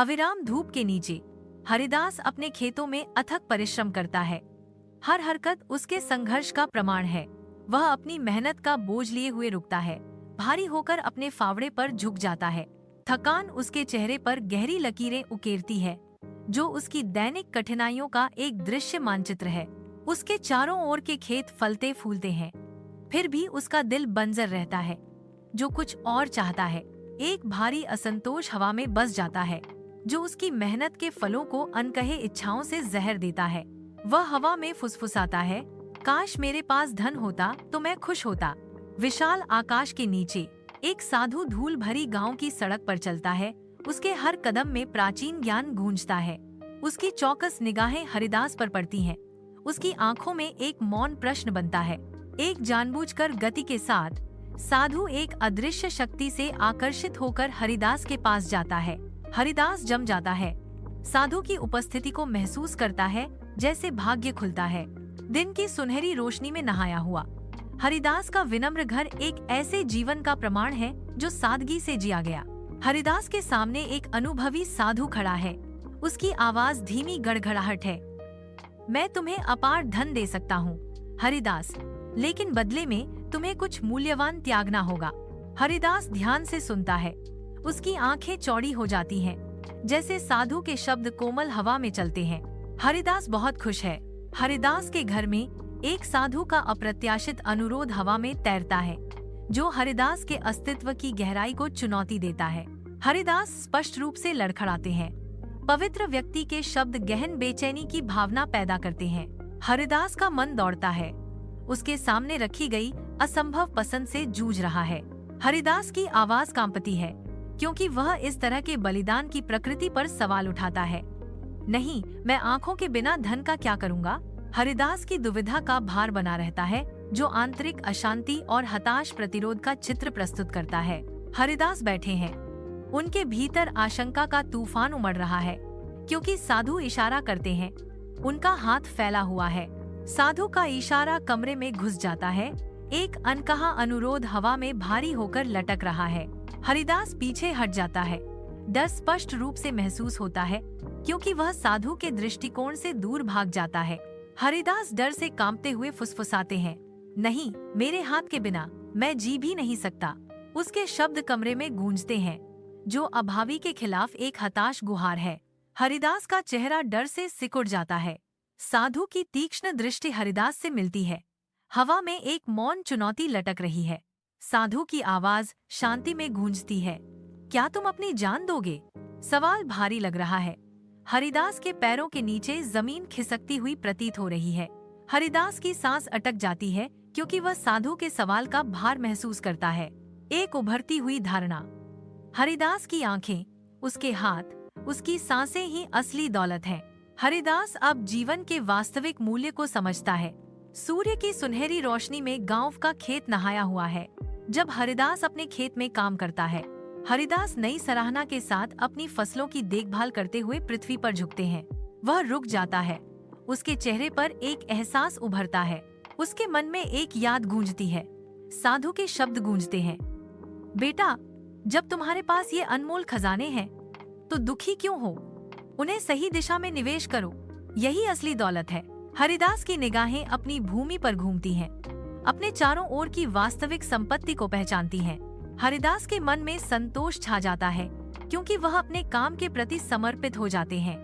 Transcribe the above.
अविराम धूप के नीचे हरिदास अपने खेतों में अथक परिश्रम करता है। हर हरकत उसके संघर्ष का प्रमाण है। वह अपनी मेहनत का बोझ लिए हुए रुकता है, भारी होकर अपने फावड़े पर झुक जाता है। थकान उसके चेहरे पर गहरी लकीरें उकेरती है, जो उसकी दैनिक कठिनाइयों का एक दृश्य मानचित्र है। उसके चारों ओर के खेत फलते फूलते हैं, फिर भी उसका दिल बंजर रहता है, जो कुछ और चाहता है। एक भारी असंतोष हवा में बस जाता है, जो उसकी मेहनत के फलों को अनकहे इच्छाओं से जहर देता है। वह हवा में फुसफुसाता है, काश मेरे पास धन होता तो मैं खुश होता। विशाल आकाश के नीचे एक साधु धूल भरी गांव की सड़क पर चलता है। उसके हर कदम में प्राचीन ज्ञान गूंजता है। उसकी चौकस निगाहें हरिदास पर पड़ती हैं। उसकी आंखों में एक मौन प्रश्न बनता है। एक जानबूझकर गति के साथ साधु एक अदृश्य शक्ति से आकर्षित होकर हरिदास के पास जाता है। हरिदास जम जाता है, साधु की उपस्थिति को महसूस करता है, जैसे भाग्य खुलता है। दिन की सुनहरी रोशनी में नहाया हुआ हरिदास का विनम्र घर एक ऐसे जीवन का प्रमाण है जो सादगी से जिया गया। हरिदास के सामने एक अनुभवी साधु खड़ा है। उसकी आवाज धीमी गड़गड़ाहट है। मैं तुम्हें अपार धन दे सकता हूँ हरिदास, लेकिन बदले में तुम्हें कुछ मूल्यवान त्यागना होगा। हरिदास ध्यान से सुनता है। उसकी आंखें चौड़ी हो जाती हैं, जैसे साधु के शब्द कोमल हवा में चलते हैं। हरिदास बहुत खुश है। हरिदास के घर में एक साधु का अप्रत्याशित अनुरोध हवा में तैरता है, जो हरिदास के अस्तित्व की गहराई को चुनौती देता है। हरिदास स्पष्ट रूप से लड़खड़ाते हैं। पवित्र व्यक्ति के शब्द गहन बेचैनी की भावना पैदा करते हैं। हरिदास का मन दौड़ता है। उसके सामने रखी गई असंभव पसंद से जूझ रहा है। हरिदास की आवाज कांपती है, क्योंकि वह इस तरह के बलिदान की प्रकृति पर सवाल उठाता है। नहीं, मैं आंखों के बिना धन का क्या करूंगा? हरिदास की दुविधा का भार बना रहता है, जो आंतरिक अशांति और हताश प्रतिरोध का चित्र प्रस्तुत करता है। हरिदास बैठे हैं। उनके भीतर आशंका का तूफान उमड़ रहा है, क्योंकि साधु इशारा करते हैं। उनका हाथ फैला हुआ है। साधु का इशारा कमरे में घुस जाता है। एक अनकहा अनुरोध हवा में भारी होकर लटक रहा है। हरिदास पीछे हट जाता है। डर स्पष्ट रूप से महसूस होता है, क्योंकि वह साधु के दृष्टिकोण से दूर भाग जाता है। हरिदास डर से कांपते हुए फुसफुसाते हैं, नहीं, मेरे हाथ के बिना मैं जी भी नहीं सकता। उसके शब्द कमरे में गूंजते हैं, जो अभावी के खिलाफ एक हताश गुहार है। हरिदास का चेहरा डर से सिकुड़ जाता है। साधु की तीक्ष्ण दृष्टि हरिदास से मिलती है। हवा में एक मौन चुनौती लटक रही है। साधु की आवाज शांति में गूंजती है, क्या तुम अपनी जान दोगे? सवाल भारी लग रहा है। हरिदास के पैरों के नीचे जमीन खिसकती हुई प्रतीत हो रही है। हरिदास की सांस अटक जाती है, क्योंकि वह साधु के सवाल का भार महसूस करता है। एक उभरती हुई धारणा। हरिदास की आंखें, उसके हाथ, उसकी सांसें ही असली दौलत हैं। हरिदास अब जीवन के वास्तविक मूल्य को समझता है। सूर्य की सुनहरी रोशनी में गांव का खेत नहाया हुआ है। जब हरिदास अपने खेत में काम करता है, हरिदास नई सराहना के साथ अपनी फसलों की देखभाल करते हुए पृथ्वी पर झुकते हैं। वह रुक जाता है। उसके चेहरे पर एक एहसास उभरता है। उसके मन में एक याद गूंजती है। साधु के शब्द गूंजते हैं, बेटा, जब तुम्हारे पास ये अनमोल खजाने हैं, तो दुखी क्यों हो? उन्हें सही दिशा में निवेश करो, यही असली दौलत है। हरिदास की निगाहें अपनी भूमि पर घूमती हैं, अपने चारों ओर की वास्तविक संपत्ति को पहचानती हैं। हरिदास के मन में संतोष छा जाता है, क्योंकि वह अपने काम के प्रति समर्पित हो जाते हैं।